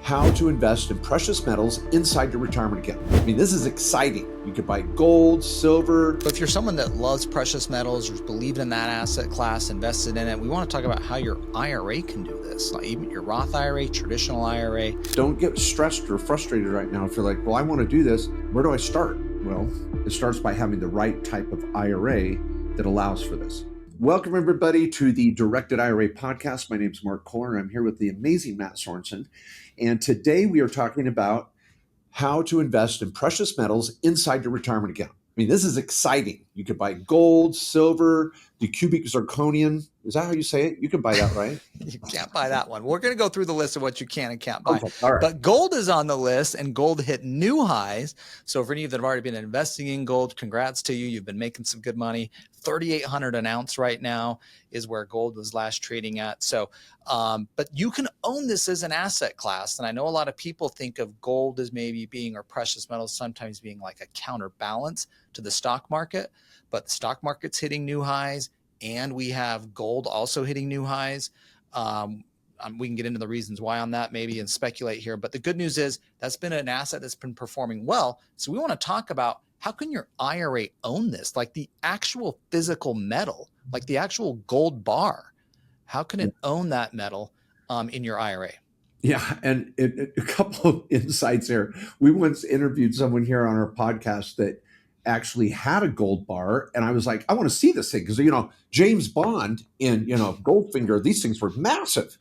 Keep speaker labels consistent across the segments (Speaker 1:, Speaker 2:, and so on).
Speaker 1: how to invest in precious metals inside your retirement account. I mean, this is exciting. You could buy gold, silver.
Speaker 2: But if you're someone that loves precious metals or believes in that asset class, invested in it, we want to talk about how your IRA can do this, like even your Roth IRA, traditional IRA.
Speaker 1: Don't get stressed or frustrated right now if you're like, well, I want to do this. Where do I start? Well, it starts by having the right type of IRA that allows for this. Welcome, everybody, to the Directed IRA Podcast. My name is Mark Kohler. I'm here with the amazing Matt Sorensen. And today we are talking about how to invest in precious metals inside your retirement account. I mean, this is exciting. You could buy gold, silver, the cubic zirconium. Is that how you say it? You can buy that, right?
Speaker 2: You can't buy that one. We're going to go through the list of what you can and can't buy.
Speaker 1: Okay, all right.
Speaker 2: But gold is on the list, and gold hit new highs. So for any of you that have already been investing in gold, congrats to you. You've been making some good money. 3,800 an ounce right now is where gold was last trading at. So, but you can own this as an asset class. And I know a lot of people think of gold as maybe being, or precious metals sometimes being like a counterbalance to the stock market. But the stock market's hitting new highs, and we have gold also hitting new highs. We can get into the reasons why on that maybe and speculate here. But the good news is that's been an asset that's been performing well. So we want to talk about how can your IRA own this, like the actual physical metal, like the actual gold bar. How can it own that metal in your IRA?
Speaker 1: Yeah, and a couple of insights there. We once interviewed someone here on our podcast that actually had a gold bar, and I was like, I want to see this thing because James Bond and Goldfinger, these things were massive,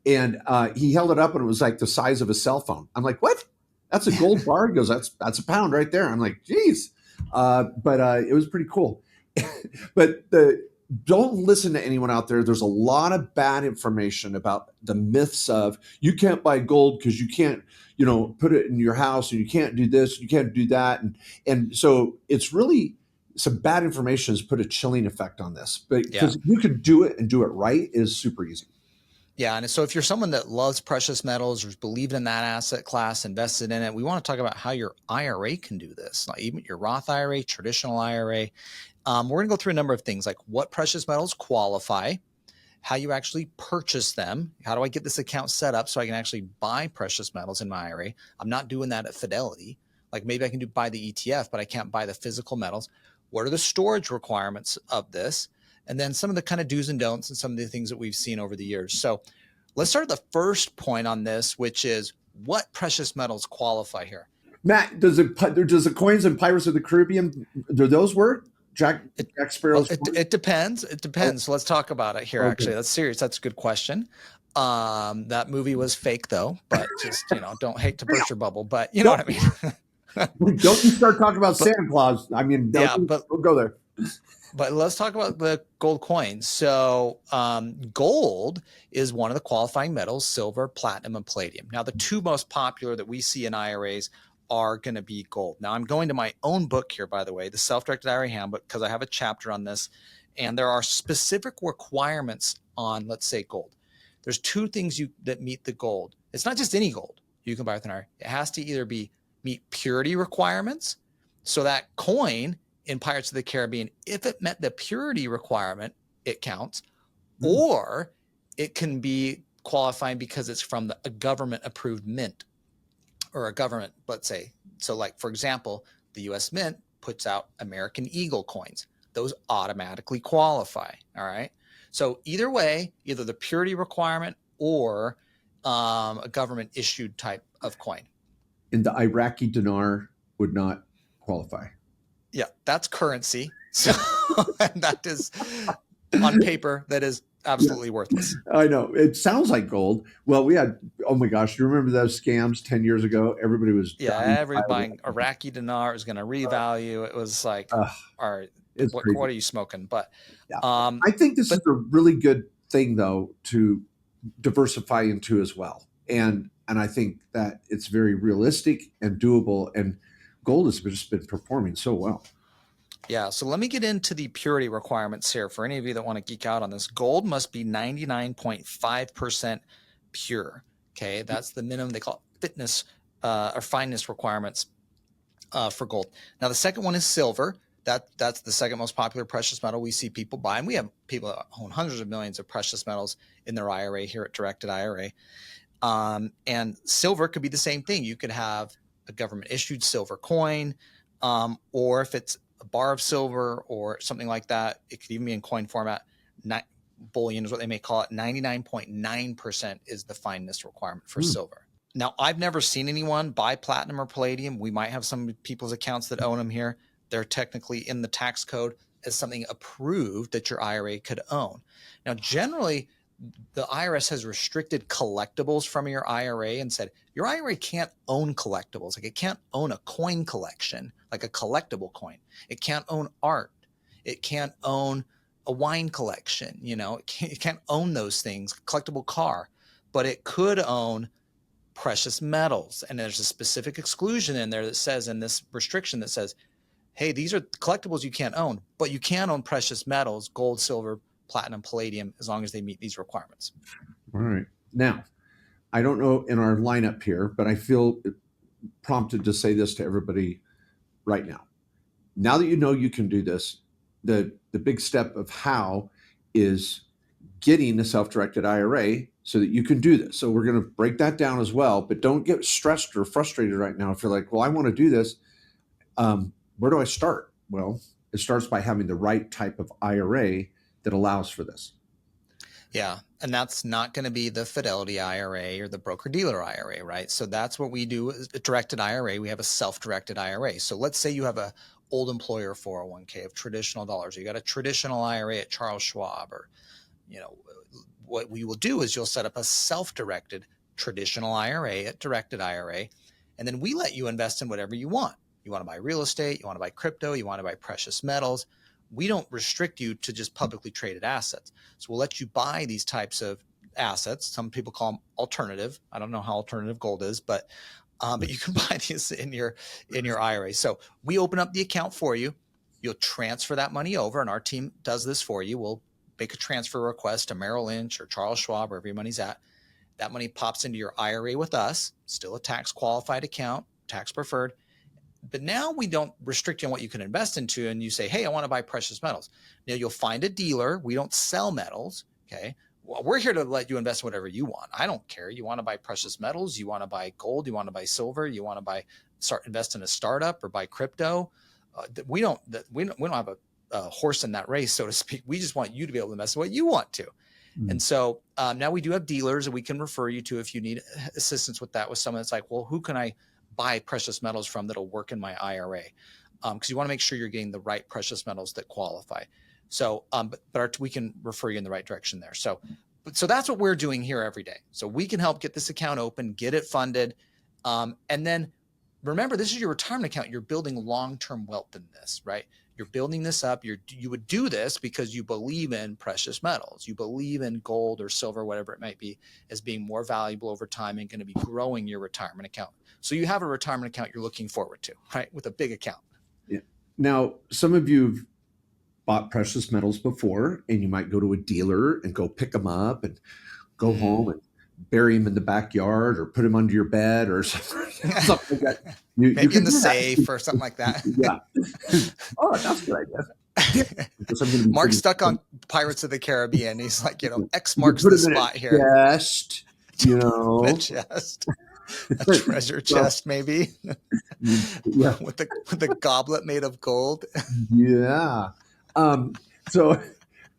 Speaker 1: and he held it up and it was like the size of a cell phone. I'm like, what? That's a gold bar? He goes, that's a pound right there. I'm like, geez, but it was pretty cool. But don't listen to anyone out there. There's a lot of bad information about the myths of you can't buy gold because you can't, put it in your house, and you can't do this, you can't do that. And so it's really some bad information has put a chilling effect on this. But because you can do it and do it right, it is super easy.
Speaker 2: Yeah. And so if you're someone that loves precious metals or believes in that asset class, invested in it, we want to talk about how your IRA can do this, like even your Roth IRA, traditional IRA. We're going to go through a number of things like what precious metals qualify, how you actually purchase them. How do I get this account set up so I can actually buy precious metals in my IRA? I'm not doing that at Fidelity. Like maybe I can buy the ETF, but I can't buy the physical metals. What are the storage requirements of this? And then some of the kind of do's and don'ts and some of the things that we've seen over the years. So let's start at the first point on this, which is what precious metals qualify here.
Speaker 1: Matt, does the coins in Pirates of the Caribbean, do those work? Jack Sparrow's.
Speaker 2: It depends. It depends. So let's talk about it here. Okay. Actually, that's serious. That's a good question. That movie was fake though, but just, don't hate to burst your bubble, but you know what I mean?
Speaker 1: Don't you start talking about Santa Claus. I mean, don't go there.
Speaker 2: But let's talk about the gold coins. So gold is one of the qualifying metals, silver, platinum, and palladium. Now, the two most popular that we see in IRAs are going to be gold. Now, I'm going to my own book here, by the way, the Self-Directed IRA Handbook, because I have a chapter on this. And there are specific requirements on, let's say, gold. There's two things that meet the gold. It's not just any gold you can buy with an IRA. It has to either meet purity requirements. So that coin in Pirates of the Caribbean, if it met the purity requirement, it counts. Or it can be qualifying because it's from a government-approved mint or a government, let's say. So like, for example, the U.S. Mint puts out American Eagle coins. Those automatically qualify, all right? So either way, either the purity requirement or a government-issued type of coin.
Speaker 1: And the Iraqi dinar would not qualify.
Speaker 2: Yeah, that's currency. So that is, on paper, that is absolutely worthless.
Speaker 1: I know. It sounds like gold. Well, we had, oh my goch, do you remember those scams 10 years ago? Everybody was
Speaker 2: buying Iraqi dinar is going to revalue. It was like, all right, what are you smoking? But
Speaker 1: I think this is a really good thing, though, to diversify into as well. And I think that it's very realistic and doable. And gold has just been performing so well.
Speaker 2: Yeah. So let me get into the purity requirements here. For any of you that want to geek out on this, gold must be 99.5% pure. Okay. That's the minimum. They call it fitness or fineness requirements for gold. Now, the second one is silver. That's the second most popular precious metal we see people buy. And we have people that own hundreds of millions of precious metals in their IRA here at Directed IRA. And silver could be the same thing. You could have a government issued silver coin, or if it's a bar of silver or something like that, it could even be in coin format. Bullion is what they may call it. 99.9% is the fineness requirement for silver. Now, I've never seen anyone buy platinum or palladium. We might have some people's accounts that own them here. They're technically in the tax code as something approved that your IRA could own. Now, generally, the IRS has restricted collectibles from your IRA and said your IRA can't own collectibles. Like, it can't own a coin collection, like a collectible coin. It can't own art. It can't own a wine collection. It can't own those things, collectible car, but it could own precious metals. And there's a specific exclusion in there that says, in this restriction that says, hey, these are collectibles you can't own, but you can own precious metals, gold, silver, platinum, palladium, as long as they meet these requirements.
Speaker 1: All right. Now, I don't know in our lineup here, but I feel prompted to say this to everybody right now. Now that you know you can do this, the big step of how is getting a self-directed IRA so that you can do this. So we're going to break that down as well, but don't get stressed or frustrated right now if you're like, well, I want to do this. Where do I start? Well, it starts by having the right type of IRA that allows for this.
Speaker 2: Yeah. And that's not going to be the Fidelity IRA or the broker-dealer IRA, right? So that's what we do is a directed IRA. We have a self-directed IRA. So let's say you have a old employer 401k of traditional dollars. You got a traditional IRA at Charles Schwab, or, what we will do is you'll set up a self-directed traditional IRA at Directed IRA, and then we let you invest in whatever you want. You want to buy real estate, you want to buy crypto, you want to buy precious metals. We don't restrict you to just publicly traded assets. So we'll let you buy these types of assets. Some people call them alternative. I don't know how alternative gold is, but you can buy these in your IRA. So we open up the account for you. You'll transfer that money over, and our team does this for you. We'll make a transfer request to Merrill Lynch or Charles Schwab, wherever your money's at. That money pops into your IRA with us, still a tax qualified account, tax preferred. But now we don't restrict you on what you can invest into, and you say, hey, I want to buy precious metals. Now you'll find a dealer. We don't sell metals. Okay. Well, we're here to let you invest in whatever you want. I don't care. You want to buy precious metals, you want to buy gold, you want to buy silver, you want to invest in a startup or buy crypto. We don't have a horse in that race, so to speak. We just want you to be able to invest in what you want to. Mm-hmm. And so now we do have dealers that we can refer you to if you need assistance with that, with someone that's like, well, who can I buy precious metals from that'll work in my IRA? Because you want to make sure you're getting the right precious metals that qualify. So, we can refer you in the right direction there. So that's what we're doing here every day. So we can help get this account open, get it funded. And then remember, this is your retirement account. You're building long-term wealth in this, right? You're building this up. You would do this because you believe in precious metals. You believe in gold or silver, whatever it might be, as being more valuable over time and going to be growing your retirement account. So you have a retirement account you're looking forward to, right? With a big account.
Speaker 1: Yeah. Now, some of you have bought precious metals before, and you might go to a dealer and go pick them up and go home and bury them in the backyard or put them under your bed or something like that.
Speaker 2: Maybe in the safe or something like that.
Speaker 1: Yeah. Oh, that's a good idea.
Speaker 2: Mark's stuck on Pirates of the Caribbean. He's like, X marks the spot here.
Speaker 1: Chest,
Speaker 2: the chest. A treasure chest, maybe.
Speaker 1: Yeah.
Speaker 2: with the goblet made of gold.
Speaker 1: Yeah. But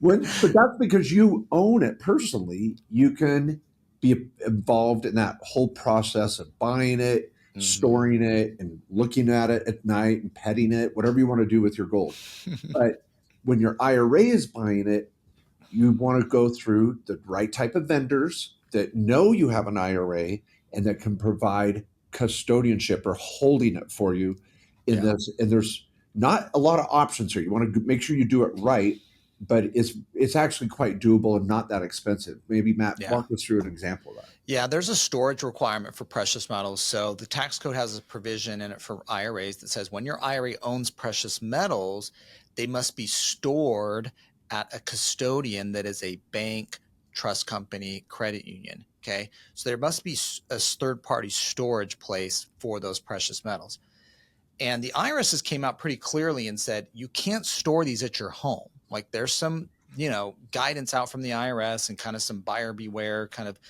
Speaker 1: that's because you own it personally. You can be involved in that whole process of buying it, mm-hmm. storing it, and looking at it at night and petting it, whatever you want to do with your gold. But when your IRA is buying it, you want to go through the right type of vendors that know you have an IRA and that can provide custodianship or holding it for you in this. And there's not a lot of options here. You want to make sure you do it right, but it's actually quite doable and not that expensive. Maybe Matt, walk us through an example of that.
Speaker 2: Yeah, there's a storage requirement for precious metals. So the tax code has a provision in it for IRAs that says when your IRA owns precious metals, they must be stored at a custodian that is a bank, trust company, credit union. Okay, so there must be a third-party storage place for those precious metals. And the IRS has came out pretty clearly and said, you can't store these at your home. Like there's some, guidance out from the IRS and kind of some buyer beware kind of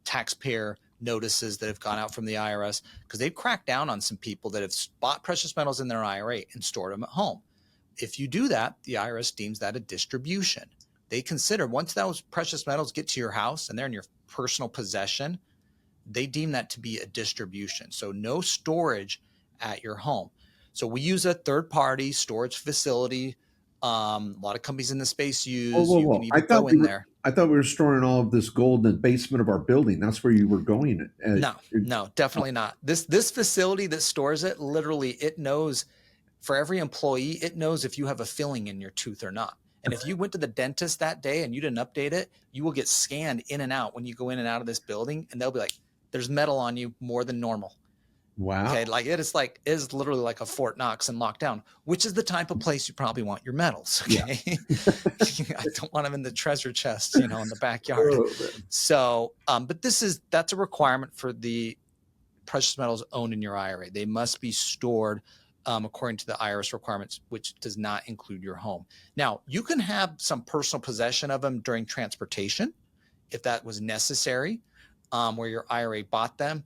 Speaker 2: taxpayer notices that have gone out from the IRS, because they've cracked down on some people that have bought precious metals in their IRA and stored them at home. If you do that, the IRS deems that a distribution. They consider, once those precious metals get to your house and they're in your personal possession, they deem that to be a distribution. So no storage at your home. So we use a third-party storage facility. A lot of companies in the space use.
Speaker 1: Whoa.
Speaker 2: You can even go in there.
Speaker 1: I thought we were storing all of this gold in the basement of our building. That's where you were going.
Speaker 2: No, definitely not. This facility that stores it, literally, it knows, for every employee, it knows if you have a filling in your tooth or not. And if you went to the dentist that day and you didn't update it, you will get scanned in and out when you go in and out of this building, and they'll be like, there's metal on you more than normal.
Speaker 1: Wow.
Speaker 2: Okay, it is literally like a Fort Knox and lockdown, which is the type of place you probably want your metals. Okay, yeah. I don't want them in the treasure chest, in the backyard. So, but that's a requirement for the precious metals owned in your IRA. They must be stored according to the IRS requirements, which does not include your home. Now, you can have some personal possession of them during transportation, if that was necessary, where your IRA bought them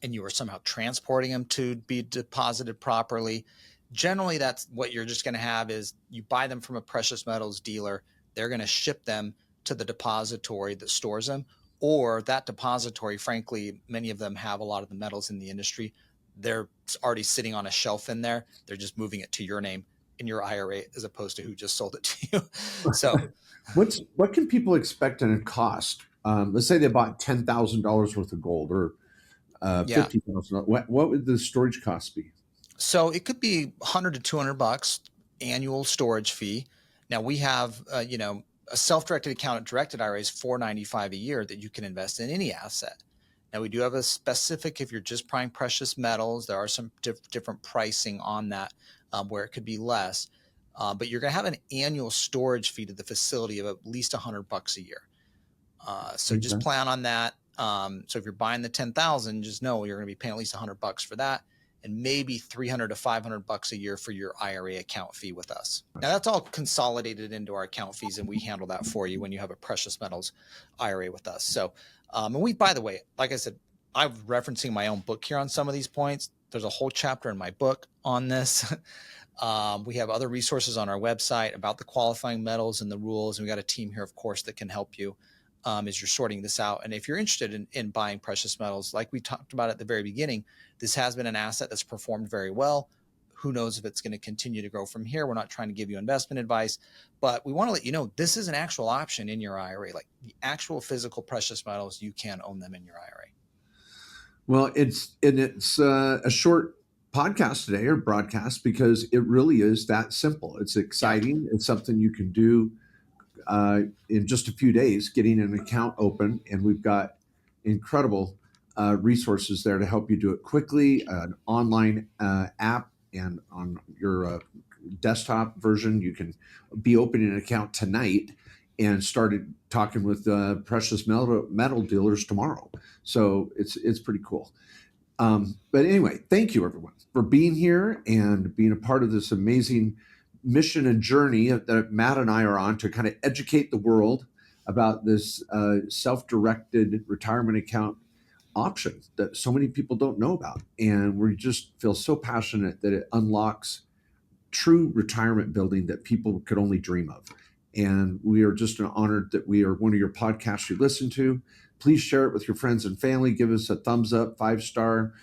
Speaker 2: and you were somehow transporting them to be deposited properly. Generally, that's what you're just going to have is you buy them from a precious metals dealer. They're going to ship them to the depository that stores them, or that depository, frankly, many of them have a lot of the metals in the industry. They're already sitting on a shelf in there. They're just moving it to your name in your IRA as opposed to who just sold it to you. So
Speaker 1: what can people expect in a cost? Let's say they bought $10,000 worth of gold or $50,000. What would the storage cost be?
Speaker 2: So it could be $100 to $200 annual storage fee. Now we have, a self-directed account at Directed IRA is $495 a year that you can invest in any asset. Now we do have a specific, if you're just buying precious metals, there are some different pricing on that where it could be less. But you're going to have an annual storage fee to the facility of at least $100 a year. So just plan on that. So if you're buying the 10,000, just know you're going to be paying at least $100 for that, and maybe $300 to $500 a year for your IRA account fee with us. Now that's all consolidated into our account fees, and we handle that for you when you have a precious metals IRA with us. So, and we, by the way, like I said, I'm referencing my own book here on some of these points. There's a whole chapter in my book on this. We have other resources on our website about the qualifying metals and the rules. And we got a team here, of course, that can help you as you're sorting this out. And if you're interested in buying precious metals, like we talked about at the very beginning, this has been an asset that's performed very well. Who knows if it's going to continue to grow from here? We're not trying to give you investment advice, but we want to let you know this is an actual option in your IRA, like the actual physical precious metals. You can own them in your IRA.
Speaker 1: Well, it's a short podcast today or broadcast because it really is that simple. It's exciting. It's something you can do in just a few days, getting an account open, and we've got incredible resources there to help you do it quickly. An online app, and on your desktop version, you can be opening an account tonight and started talking with precious metal dealers tomorrow. So it's pretty cool. But anyway, thank you everyone for being here and being a part of this amazing mission and journey that Matt and I are on to kind of educate the world about this self-directed retirement account option that so many people don't know about. And we just feel so passionate that it unlocks true retirement building that people could only dream of. And we are just honored that we are one of your podcasts you listen to. Please share it with your friends and family. Give us a thumbs up, 5-star,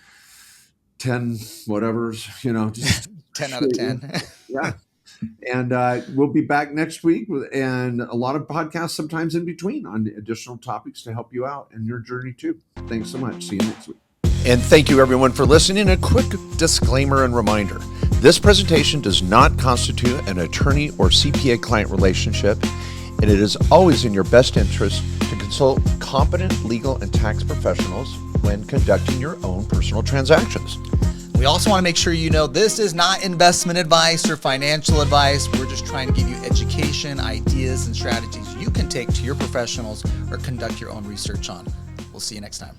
Speaker 1: 10 whatevers, just
Speaker 2: 10 out of 10.
Speaker 1: Yeah. And we'll be back next week and a lot of podcasts sometimes in between on additional topics to help you out in your journey too. Thanks so much. See you next week. And thank you everyone for listening. A quick disclaimer and reminder. This presentation does not constitute an attorney or CPA client relationship, and it is always in your best interest to consult competent legal and tax professionals when conducting your own personal transactions.
Speaker 2: We also want to make sure you know this is not investment advice or financial advice. We're just trying to give you education, ideas, and strategies you can take to your professionals or conduct your own research on. We'll see you next time.